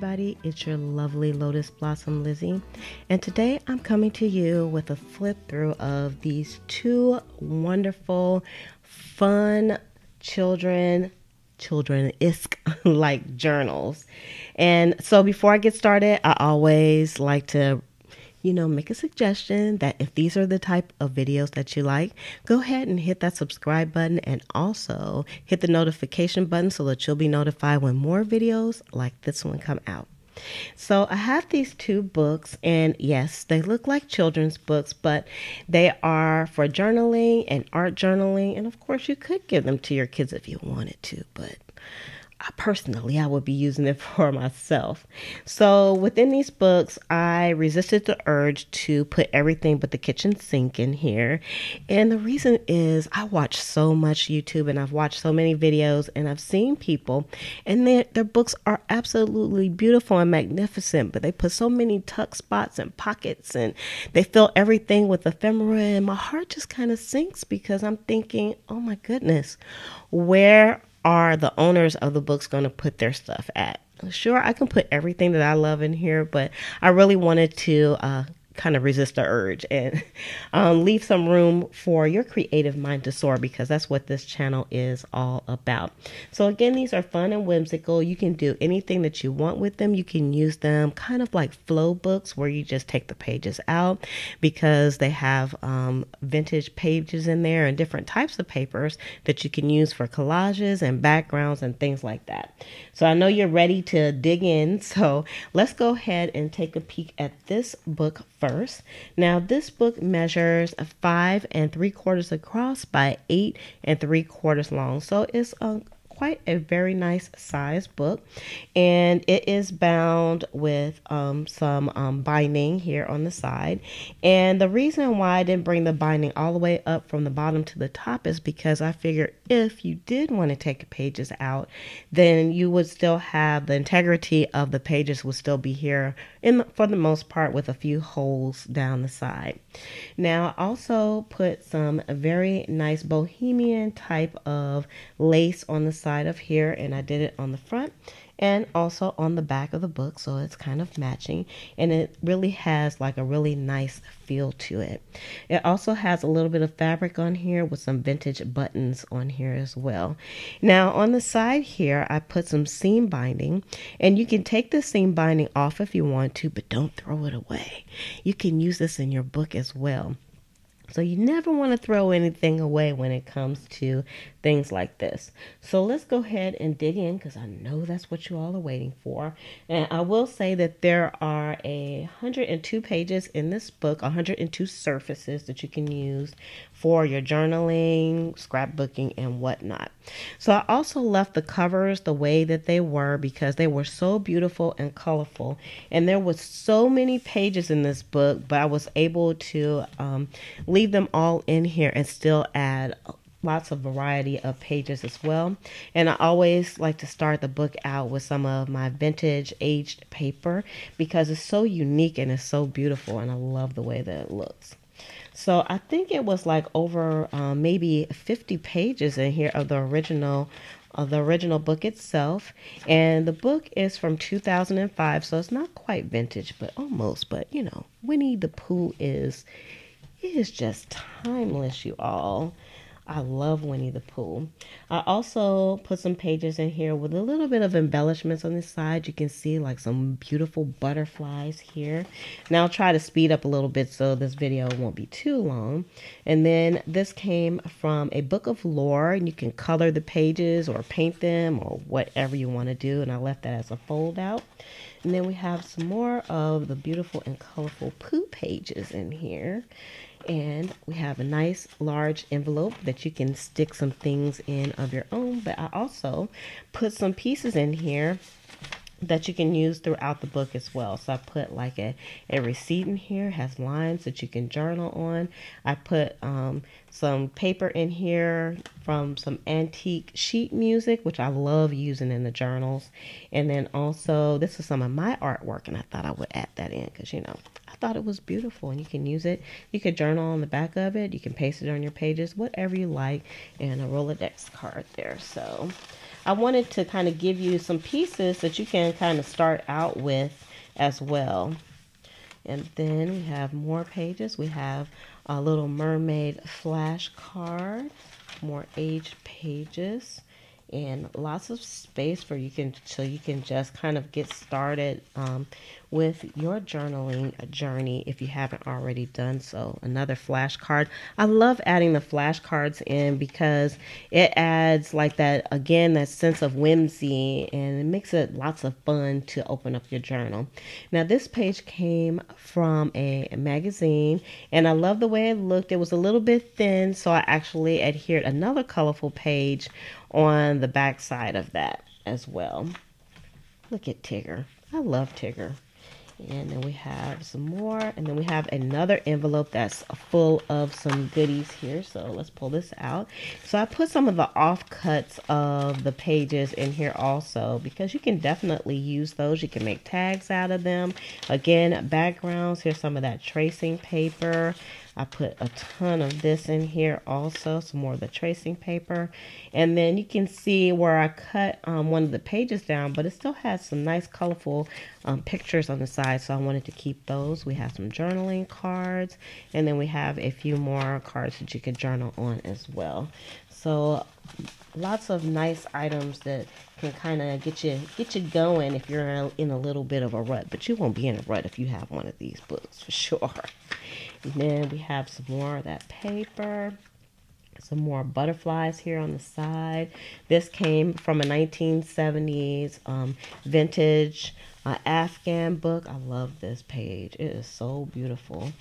everybody, it's your lovely Lotus Blossom Lizzie, and today I'm coming to you with a flip through of these two wonderful, fun children-esque like journals. And so before I get started, I always like to make a suggestion that if these are the type of videos that you like, go ahead and hit that subscribe button and also hit the notification button so that you'll be notified when more videos like this one come out. So I have these two books, and yes, they look like children's books, but they are for journaling and art journaling. And of course, you could give them to your kids if you wanted to, but I would be using it for myself. So within these books, I resisted the urge to put everything but the kitchen sink in here. And the reason is I watch so much YouTube and I've watched so many videos and I've seen people and their books are absolutely beautiful and magnificent, but they put so many tuck spots and pockets and they fill everything with ephemera, and my heart just kind of sinks because I'm thinking, oh my goodness, where are the owners of the books going to put their stuff at? Sure, I can put everything that I love in here, but I really wanted to kind of resist the urge and leave some room for your creative mind to soar, because that's what this channel is all about. So again, these are fun and whimsical. You can do anything that you want with them. You can use them kind of like flow books where you just take the pages out, because they have vintage pages in there and different types of papers that you can use for collages and backgrounds and things like that. So I know you're ready to dig in, so let's go ahead and take a peek at this book first. Now this book measures 5 3/4 across by 8 3/4 long, so it's quite a very nice size book, and it is bound with some binding here on the side. And the reason why I didn't bring the binding all the way up from the bottom to the top is because I figured if you did want to take the pages out, then you would still have the integrity of the pages would still be here for the most part, with a few holes down the side. Now I also put some very nice Bohemian type of lace on the side of here, and I did it on the front and also on the back of the book, so it's kind of matching, and it really has like a really nice feel to it. It also has a little bit of fabric on here with some vintage buttons on here as well. Now on the side here, I put some seam binding, and you can take the seam binding off if you want to, but don't throw it away. You can use this in your book as well. So you never want to throw anything away when it comes to things like this. So let's go ahead and dig in, because I know that's what you all are waiting for. And I will say that there are 102 pages in this book, 102 surfaces that you can use for your journaling, scrapbooking, and whatnot. So I also left the covers the way that they were because they were so beautiful and colorful. And there was so many pages in this book, but I was able to leave them all in here and still add lots of variety of pages as well. And I always like to start the book out with some of my vintage aged paper because it's so unique and it's so beautiful, and I love the way that it looks. So I think it was like over maybe 50 pages in here of the original book itself. And the book is from 2005, so it's not quite vintage, but almost. But Winnie the Pooh is just timeless, you all. I love Winnie the Pooh. I also put some pages in here with a little bit of embellishments on this side. You can see like some beautiful butterflies here. Now I'll try to speed up a little bit so this video won't be too long. And then this came from a book of lore, and you can color the pages or paint them or whatever you want to do. And I left that as a fold out. And then we have some more of the beautiful and colorful Pooh pages in here. And we have a nice large envelope that you can stick some things in of your own. But I also put some pieces in here that you can use throughout the book as well. So I put like a receipt in here, has lines that you can journal on. I put some paper in here from some antique sheet music, which I love using in the journals. And then also this is some of my artwork, and I thought I would add that in because I thought it was beautiful, and you can use it. You could journal on the back of it. You can paste it on your pages, whatever you like, and a Rolodex card there. So I wanted to kind of give you some pieces that you can kind of start out with as well. And then we have more pages. We have a Little Mermaid flashcard, more aged pages, and lots of space for you can so you can just kind of get started with your journaling journey if you haven't already done so. Another flashcard. I love adding the flashcards in because it adds like that, again, that sense of whimsy, and it makes it lots of fun to open up your journal. Now this page came from a magazine, and I love the way it looked. It was a little bit thin, so I actually adhered another colorful page on the back side of that as well. Look at Tigger. I love Tigger. And then we have some more, and then we have another envelope that's full of some goodies here. So let's pull this out. So I put some of the offcuts of the pages in here also, because you can definitely use those. You can make tags out of them. Again, backgrounds. Here's some of that tracing paper. I put a ton of this in here also, some more of the tracing paper. And then you can see where I cut one of the pages down, but it still has some nice colorful pictures on the side, so I wanted to keep those. We have some journaling cards, and then we have a few more cards that you could journal on as well. So lots of nice items that can kind of get you going if you're in a little bit of a rut, but you won't be in a rut if you have one of these books for sure. And then we have some more of that paper, some more butterflies here on the side. This came from a 1970s vintage Afghan book. I love this page. It is so beautiful.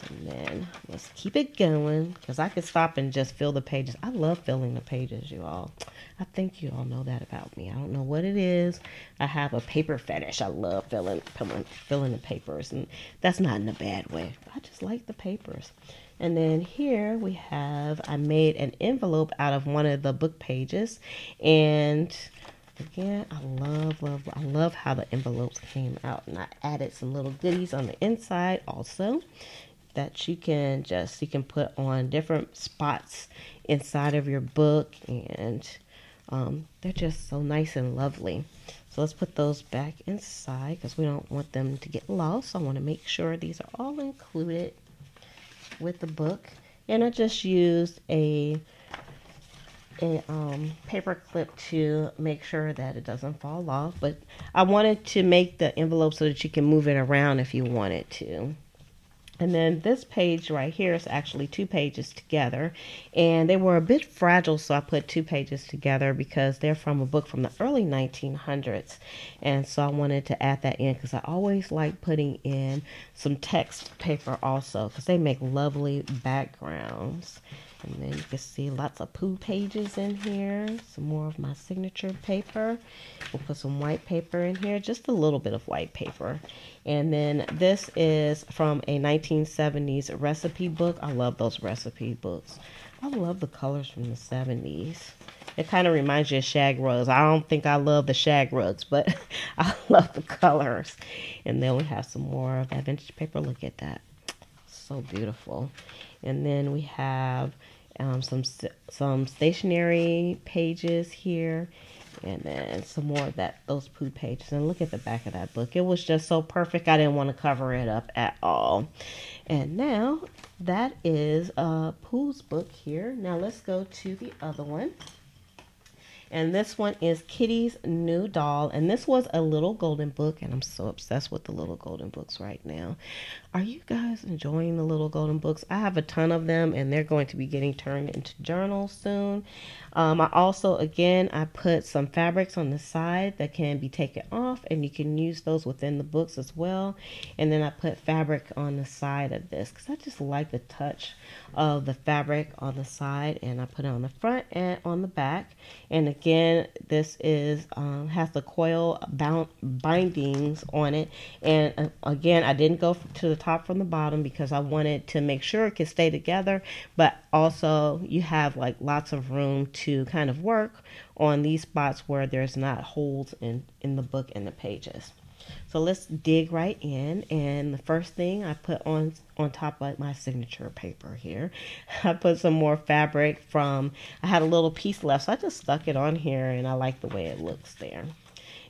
And then let's keep it going, because I could stop and just fill the pages. I love filling the pages, you all. I think you all know that about me. I don't know what it is. I have a paper fetish. I love filling the papers, and that's not in a bad way. I just like the papers. And then here we have, I made an envelope out of one of the book pages, and again, I love how the envelopes came out, and I added some little goodies on the inside also that you can put on different spots inside of your book, and they're just so nice and lovely. So let's put those back inside because we don't want them to get lost. I want to make sure these are all included with the book. And I just used a paper clip to make sure that it doesn't fall off, but I wanted to make the envelope so that you can move it around if you wanted to. And then this page right here is actually two pages together, and they were a bit fragile, so I put two pages together because they're from a book from the early 1900s. And so I wanted to add that in because I always like putting in some text paper also, because they make lovely backgrounds. And then you can see lots of poo pages in here, some more of my signature paper. We'll put some white paper in here, just a little bit of white paper. And then this is from a 1970s recipe book. I love those recipe books. I love the colors from the 70s. It kind of reminds you of shag rugs. I don't think I love the shag rugs, but I love the colors. And then we have some more of that vintage paper. Look at that. So beautiful. And then we have some stationery pages here, and then some more of those poo pages. And look at the back of that book. It was just so perfect. I didn't want to cover it up at all. And now that is Pooh's book here. Now let's go to the other one. And this one is Kitty's New Doll. And this was a Little Golden book. And I'm so obsessed with the Little Golden books right now. Are you guys enjoying the Little Golden books? I have a ton of them, and they're going to be getting turned into journals soon. I also, again, I put some fabrics on the side that can be taken off, and you can use those within the books as well. And then I put fabric on the side of this because I just like the touch of the fabric on the side, and I put it on the front and on the back. And again, this is has the coil bindings on it. And again, I didn't go to the top from the bottom because I wanted to make sure it could stay together, but also you have like lots of room to kind of work on these spots where there's not holes in the book and the pages. So let's dig right in. And the first thing I put on top of my signature paper here, I put some more fabric from, I had a little piece left, so I just stuck it on here, and I like the way it looks there.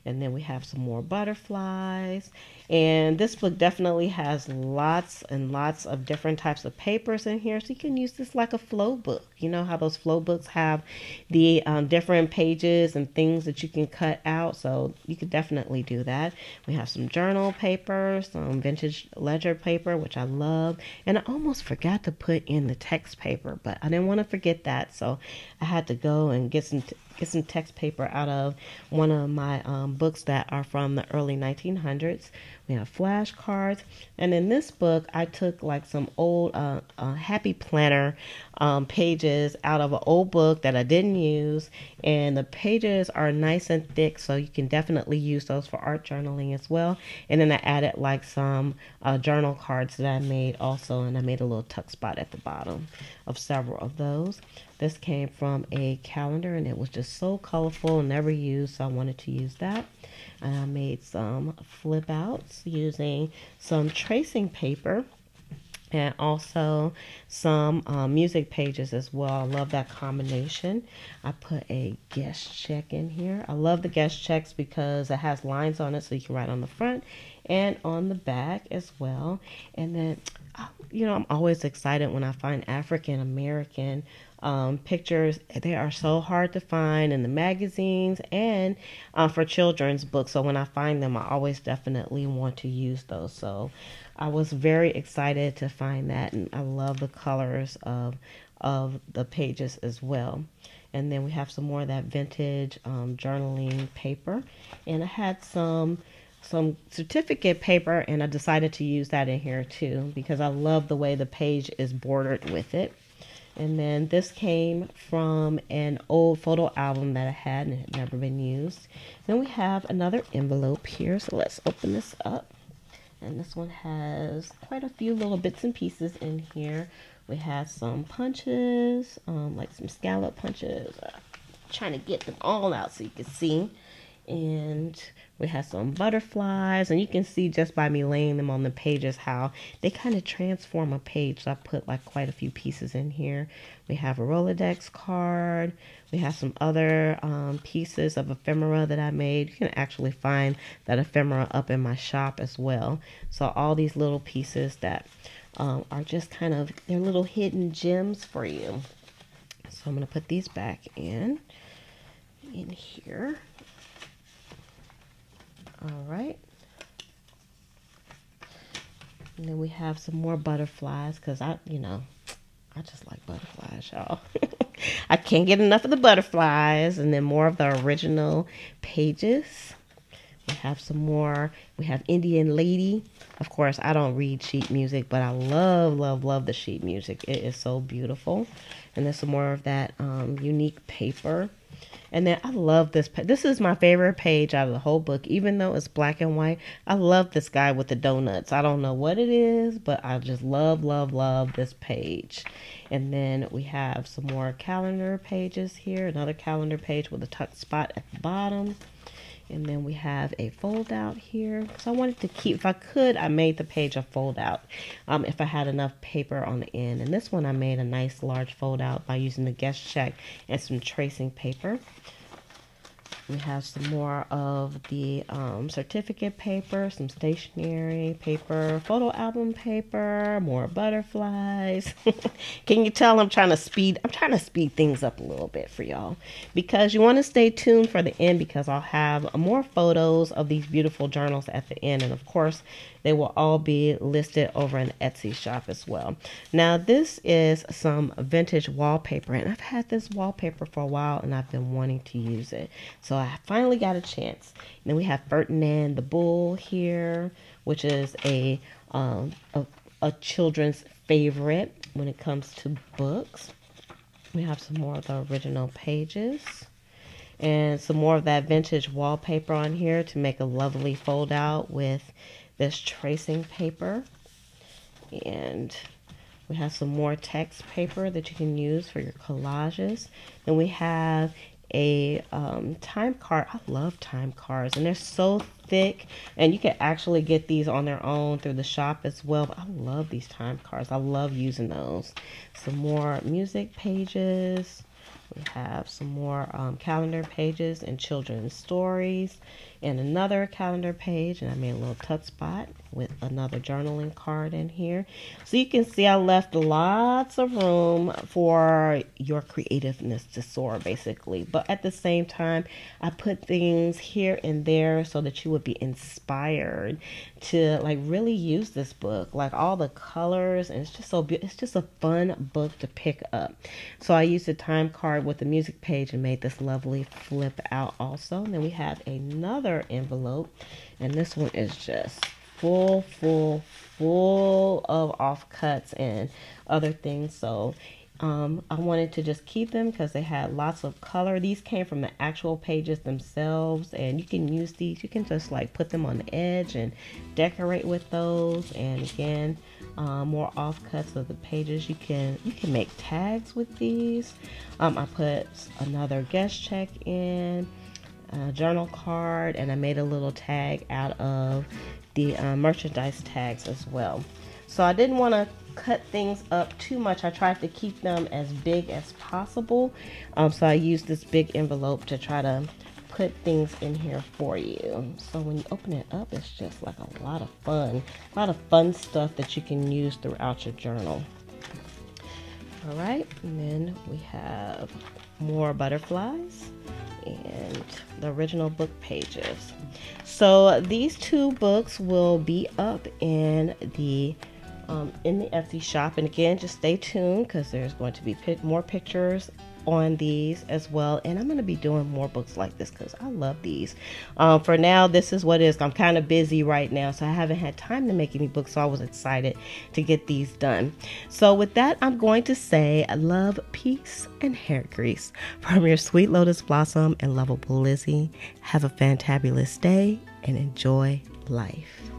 And then we have some more butterflies. And this book definitely has lots and lots of different types of papers in here. So you can use this like a flow book. You know how those flow books have the different pages and things that you can cut out. So you could definitely do that. We have some journal paper, some vintage ledger paper, which I love. And I almost forgot to put in the text paper, but I didn't want to forget that. So I had to go and get some text paper out of one of my books that are from the early 1900s. We have flashcards, and in this book I took like some old Happy Planner pages out of an old book that I didn't use, and the pages are nice and thick, so you can definitely use those for art journaling as well. And then I added like some journal cards that I made also, and I made a little tuck spot at the bottom of several of those. This came from a calendar, and it was just so colorful and never used, so I wanted to use that. And I made some flip outs using some tracing paper and also some music pages as well. I love that combination. I put a guest check in here. I love the guest checks because it has lines on it, so you can write on the front and on the back as well. And then, you know, I'm always excited when I find African American pictures. They are so hard to find in the magazines and for children's books. So when I find them, I always definitely want to use those. So I was very excited to find that, and I love the colors of the pages as well. And then we have some more of that vintage journaling paper, and I had some certificate paper, and I decided to use that in here too because I love the way the page is bordered with it. And then this came from an old photo album that I had and it had never been used. Then we have another envelope here, so let's open this up. And this one has quite a few little bits and pieces in here. We have some punches, like some scallop punches. Trying to get them all out so you can see. And we have some butterflies, and you can see just by me laying them on the pages how they kind of transform a page. So I put like quite a few pieces in here. We have a Rolodex card. We have some other pieces of ephemera that I made. You can actually find that ephemera up in my shop as well. So all these little pieces that are just kind of, they're little hidden gems for you. So I'm going to put these back in here. All right. And then we have some more butterflies because I just like butterflies, y'all. I can't get enough of the butterflies. And then more of the original pages. We have some more. We have Indian Lady. Of course, I don't read sheet music, but I love, love, love the sheet music. It is so beautiful. And there's some more of that unique paper. And then I love this. This is my favorite page out of the whole book, even though it's black and white. I love this guy with the donuts. I don't know what it is, but I just love, love, love this page. And then we have some more calendar pages here. Another calendar page with a tuck spot at the bottom. And then we have a fold out here. So I wanted to keep, if I could, I made the page a fold out if I had enough paper on the end. And this one I made a nice large fold out by using the guest check and some tracing paper. We have some more of the certificate paper, some stationery paper, photo album paper, more butterflies. Can you tell I'm trying to speed things up a little bit for y'all because you want to stay tuned for the end because I'll have more photos of these beautiful journals at the end, and of course they will all be listed over in the Etsy shop as well. Now this is some vintage wallpaper, and I've had this wallpaper for a while and I've been wanting to use it. So I finally got a chance. And then we have Ferdinand the Bull here, which is a children's favorite when it comes to books. We have some more of the original pages and some more of that vintage wallpaper on here to make a lovely fold out with this tracing paper. And we have some more text paper that you can use for your collages. Then we have a time card. I love time cards, and they're so thick, and you can actually get these on their own through the shop as well. But I love these time cards. I love using those. Some more music pages. We have some more calendar pages and children's stories, and another calendar page, and I made a little tuck spot with another journaling card in here. So you can see I left lots of room for your creativeness to soar, basically. But at the same time, I put things here and there so that you would be inspired to like really use this book, like all the colors, and it's just so beautiful. It's just a fun book to pick up. So I used a time card with the music page and made this lovely flip out also. And then we have another envelope, and this one is just full of offcuts and other things. So I wanted to just keep them because they had lots of color. These came from the actual pages themselves, and you can use these. You can just like put them on the edge and decorate with those. And again, more offcuts of the pages. You can make tags with these. I put another guest check in, a journal card, and I made a little tag out of the merchandise tags as well. So I didn't want to cut things up too much. I tried to keep them as big as possible. So I used this big envelope to try to put things in here for you. So when you open it up, it's just like a lot of fun stuff that you can use throughout your journal. All right, and then we have more butterflies and the original book pages. So these two books will be up in the Etsy shop, and again, just stay tuned because there's going to be more pictures on these as well, and I'm going to be doing more books like this because I love these. For now, this is what it is. I'm kind of busy right now, so I haven't had time to make any books, so I was excited to get these done. So with that, I'm going to say love, peace, and hair grease from your sweet lotus blossom and lovable Lizzie. Have a fantabulous day and enjoy life.